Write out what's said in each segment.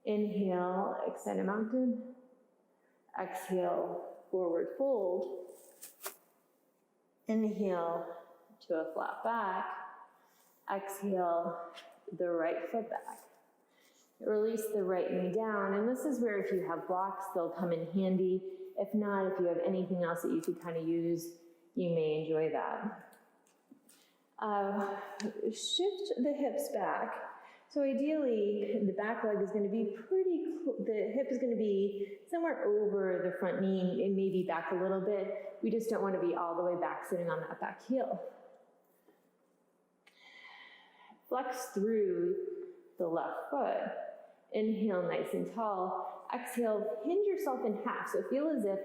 Inhale, extend a mountain. Exhale, forward fold. Inhale to a flat back. Exhale, the right foot back. Release the right knee down, and this is where if you have blocks, they'll come in handy. If not, if you have anything else that you could kind of use, you may enjoy that. Shift the hips back. So ideally, the back leg is going to be the hip is going to be somewhere over the front knee, and maybe back a little bit. We just don't want to be all the way back sitting on that back heel. Flex through the left foot. Inhale nice and tall. Exhale, hinge yourself in half. So feel as if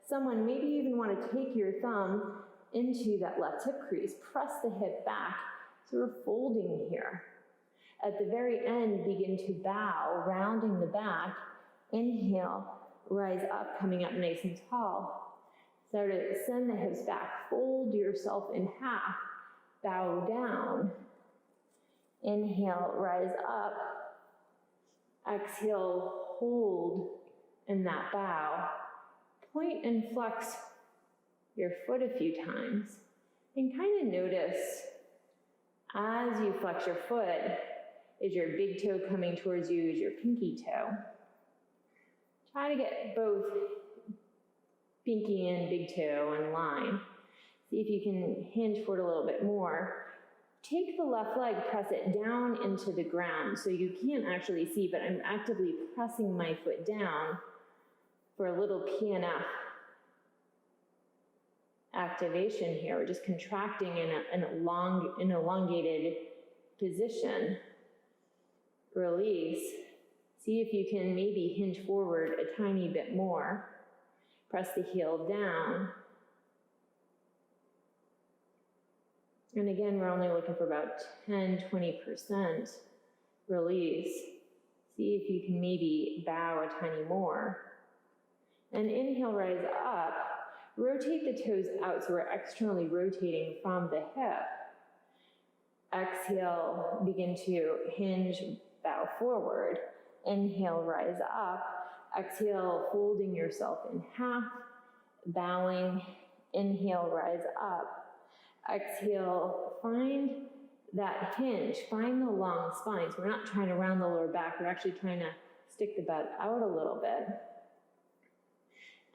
someone, maybe you even want to take your thumb into that left hip crease. Press the hip back. So we're folding here. At the very end, begin to bow, rounding the back. Inhale, rise up, coming up nice and tall. Start to send the hips back. Fold yourself in half. Bow down. Inhale, rise up. Exhale, hold in that bow. Point and flex your foot a few times. And kind of notice as you flex your foot, is your big toe coming towards you? Is your pinky toe? Try to get both pinky and big toe in line. See if you can hinge forward a little bit more. Take the left leg, press it down into the ground. So you can't actually see, but I'm actively pressing my foot down for a little PNF activation here. We're just contracting in an elongated position. Release. See if you can maybe hinge forward a tiny bit more. Press the heel down. And again, we're only looking for about 10-20% release. See if you can maybe bow a tiny more. And inhale, rise up. Rotate the toes out so we're externally rotating from the hip. Exhale, begin to hinge, bow forward. Inhale, rise up. Exhale, folding yourself in half, bowing. Inhale, rise up. Exhale, find that hinge, find the long spine. So we're not trying to round the lower back, we're actually trying to stick the butt out a little bit.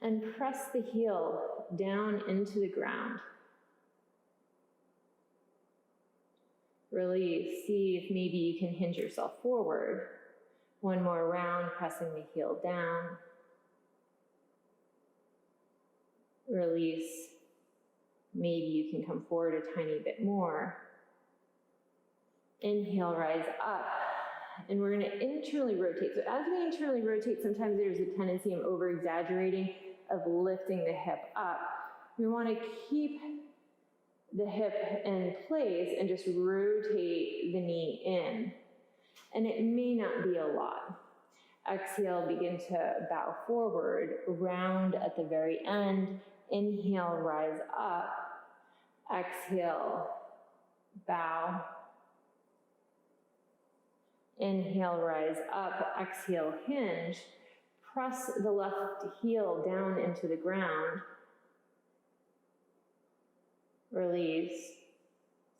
And press the heel down into the ground. Release, see if maybe you can hinge yourself forward. One more round, pressing the heel down. Release. Maybe you can come forward a tiny bit more. Inhale, rise up. And we're going to internally rotate. So as we internally rotate, sometimes there's a tendency of over-exaggerating, of lifting the hip up. We want to keep the hip in place and just rotate the knee in. And it may not be a lot. Exhale, begin to bow forward, round at the very end. Inhale, rise up. Exhale, bow. Inhale, rise up. Exhale, hinge. Press the left heel down into the ground. Release.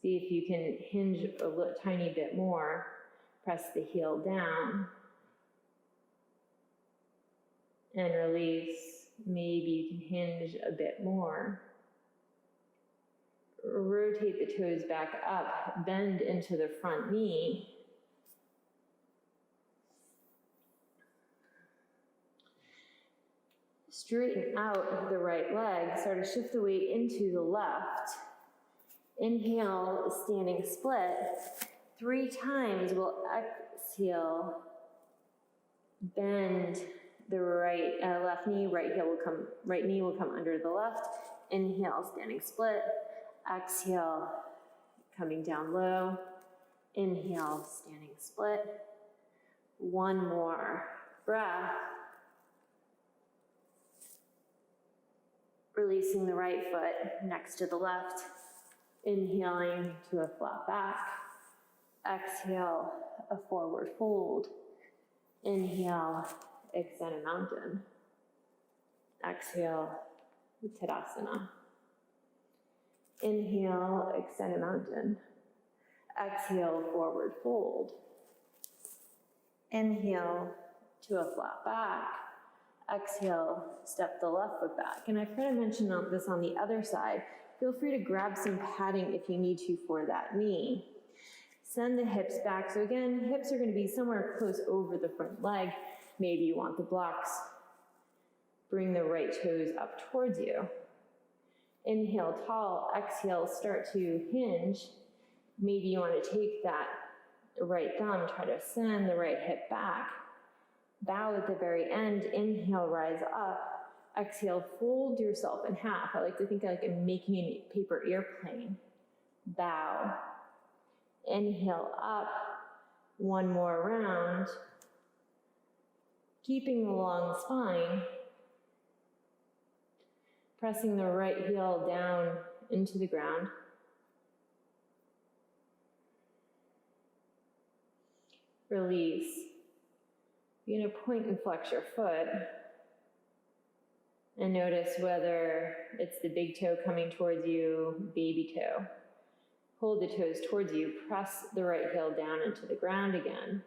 See if you can hinge a tiny bit more. Press the heel down. And release. Maybe you can hinge a bit more. Rotate the toes back up, bend into the front knee. Straighten out the right leg, start to shift the weight into the left. Inhale, standing split. 3 times we'll exhale, bend the left knee, right knee will come under the left. Inhale, standing split. Exhale, coming down low. Inhale, standing split. One more breath. Releasing the right foot next to the left. Inhaling to a flat back. Exhale, a forward fold. Inhale, extend a mountain. Exhale, Tadasana. Inhale, extend a mountain. Exhale, forward fold. Inhale to a flat back. Exhale, step the left foot back. And I've kind of mentioned this on the other side. Feel free to grab some padding if you need to for that knee. Send the hips back. So again, hips are going to be somewhere close over the front leg. Maybe you want the blocks. Bring the right toes up towards you. Inhale, tall. Exhale, start to hinge. Maybe you want to take that right thumb, try to send the right hip back. Bow at the very end. Inhale, rise up. Exhale, fold yourself in half. I like to think like I'm making a paper airplane. Bow. Inhale up. One more round. Keeping the long spine. Pressing the right heel down into the ground. Release. You're going to point and flex your foot. And notice whether it's the big toe coming towards you, baby toe. Hold the toes towards you. Press the right heel down into the ground again.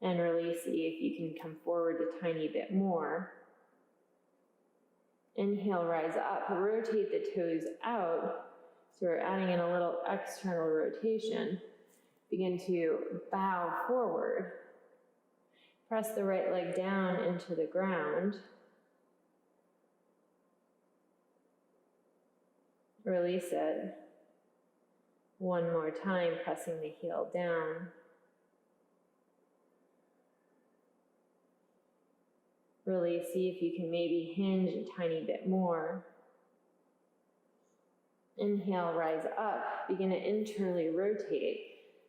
And release. See if you can come forward a tiny bit more. Inhale, rise up. Rotate the toes out. So we're adding in a little external rotation. Begin to bow forward. Press the right leg down into the ground. Release it. One more time, pressing the heel down. Release. See if you can maybe hinge a tiny bit more. Inhale, rise up. Begin to internally rotate.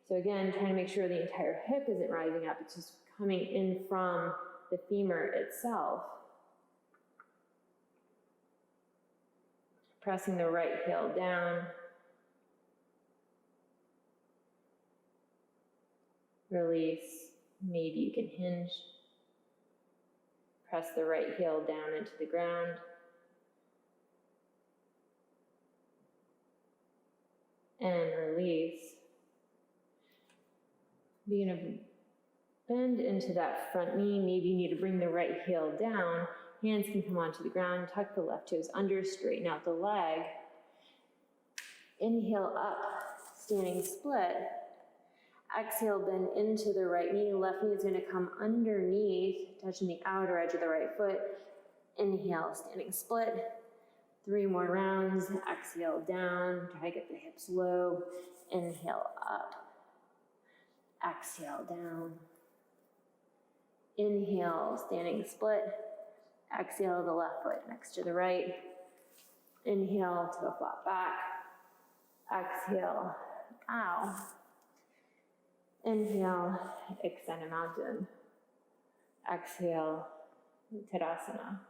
So again, trying to make sure the entire hip isn't rising up. It's just coming in from the femur itself. Pressing the right heel down. Release. Maybe you can hinge. Press the right heel down into the ground. And release. Begin to bend into that front knee. Maybe you need to bring the right heel down. Hands can come onto the ground. Tuck the left toes under. Straighten out the leg. Inhale up. Standing split. Exhale, bend into the right knee. Left knee is going to come underneath, touching the outer edge of the right foot. Inhale, standing split. 3 more rounds. Exhale down. Try to get the hips low. Inhale up. Exhale down. Inhale, standing split. Exhale, the left foot next to the right. Inhale to a flat back. Exhale, ow. Inhale, extend a mountain. Exhale, Tadasana.